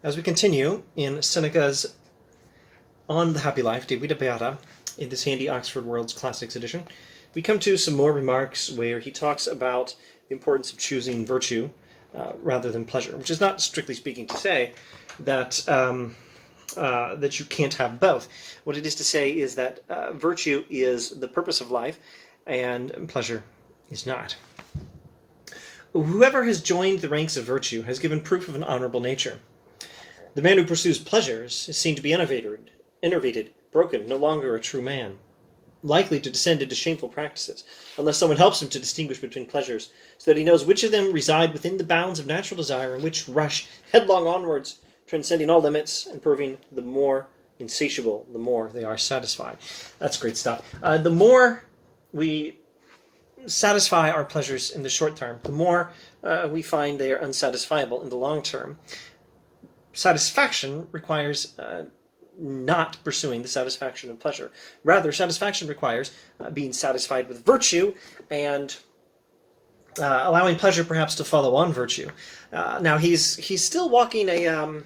As we continue in Seneca's On the Happy Life, De Vita Beata, in this handy Oxford World's Classics edition, we come to some more remarks where he talks about the importance of choosing virtue rather than pleasure, which is not strictly speaking to say that that you can't have both. What it is to say is that virtue is the purpose of life and pleasure is not. Whoever has joined the ranks of virtue has given proof of an honorable nature. The man who pursues pleasures is seen to be enervated, broken, no longer a true man, likely to descend into shameful practices, unless someone helps him to distinguish between pleasures, so that he knows which of them reside within the bounds of natural desire and which rush headlong onwards, transcending all limits and proving the more insatiable, the more they are satisfied. That's great stuff. The more we satisfy our pleasures in the short term, the more we find they are unsatisfiable in the long term. Satisfaction requires not pursuing the satisfaction of pleasure. Rather, satisfaction requires being satisfied with virtue and allowing pleasure perhaps to follow on virtue. Now, he's still walking a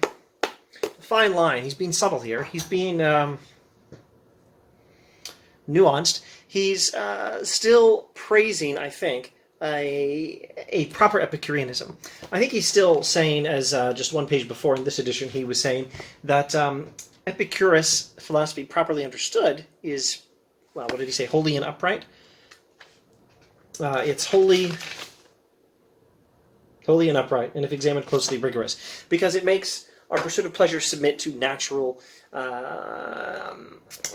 fine line. He's being subtle here. He's being nuanced. He's still praising, I think, a proper Epicureanism. I think he's still saying, as just one page before in this edition, he was saying that Epicurus philosophy properly understood is, well, what did he say? Holy and upright. It's holy and upright, and if examined closely, rigorous, because it makes our pursuit of pleasure submit to natural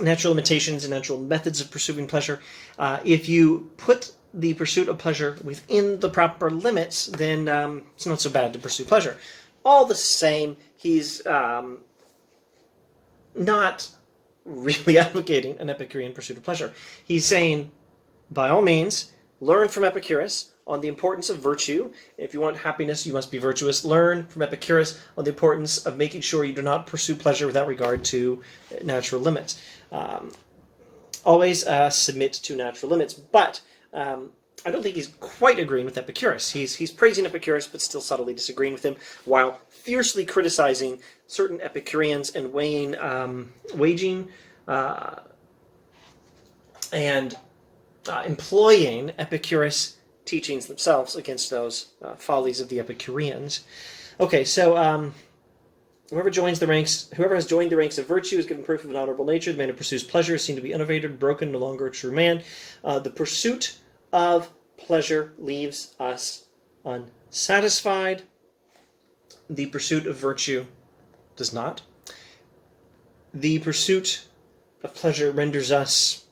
limitations and natural methods of pursuing pleasure. If you put the pursuit of pleasure within the proper limits, then it's not so bad to pursue pleasure. All the same, he's not really advocating an Epicurean pursuit of pleasure. He's saying, by all means, learn from Epicurus on the importance of virtue. If you want happiness, you must be virtuous. Learn from Epicurus on the importance of making sure you do not pursue pleasure without regard to natural limits. Always submit to natural limits. But I don't think he's quite agreeing with Epicurus. He's praising Epicurus, but still subtly disagreeing with him, while fiercely criticizing certain Epicureans and waging and employing Epicurus teachings themselves against those follies of the Epicureans. Okay, so whoever has joined the ranks of virtue is given proof of an honorable nature. The man who pursues pleasure is seen to be enervated, broken, no longer a true man. The pursuit of pleasure leaves us unsatisfied. The pursuit of virtue does not. The pursuit of pleasure renders us,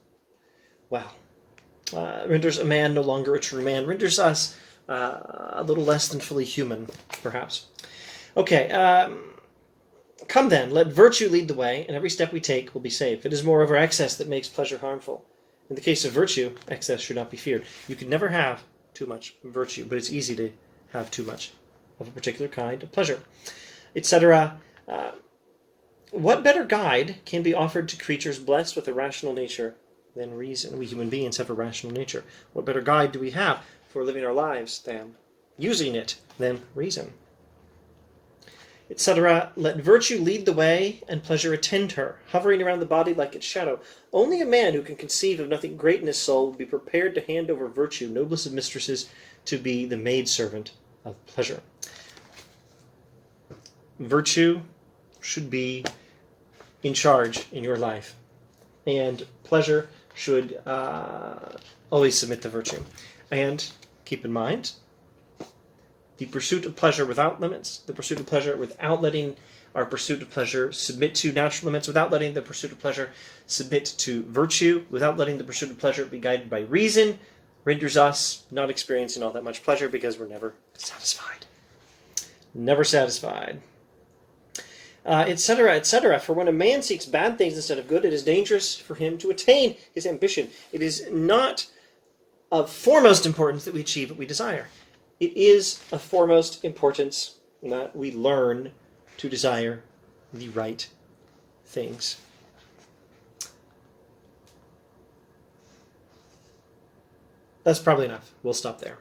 renders a man no longer a true man, renders us a little less than fully human, perhaps. Okay, come then, let virtue lead the way, and every step we take will be safe. It is moreover excess that makes pleasure harmful. In the case of virtue, excess should not be feared. You can never have too much virtue, but it's easy to have too much of a particular kind of pleasure, etc. What better guide can be offered to creatures blessed with a rational nature than reason? We human beings have a rational nature. What better guide do we have for living our lives than using it than reason? Etc. Let virtue lead the way and pleasure attend her, hovering around the body like its shadow. Only a man who can conceive of nothing great in his soul will be prepared to hand over virtue, noblest of mistresses, to be the maidservant of pleasure. Virtue should be in charge in your life, and pleasure should always submit to virtue. And keep in mind, the pursuit of pleasure without limits, the pursuit of pleasure without letting our pursuit of pleasure submit to natural limits, without letting the pursuit of pleasure submit to virtue, without letting the pursuit of pleasure be guided by reason, renders us not experiencing all that much pleasure because we're never satisfied. Never satisfied. Etc., etc. For when a man seeks bad things instead of good, it is dangerous for him to attain his ambition. It is not of foremost importance that we achieve what we desire. It is of foremost importance that we learn to desire the right things. That's probably enough. We'll stop there.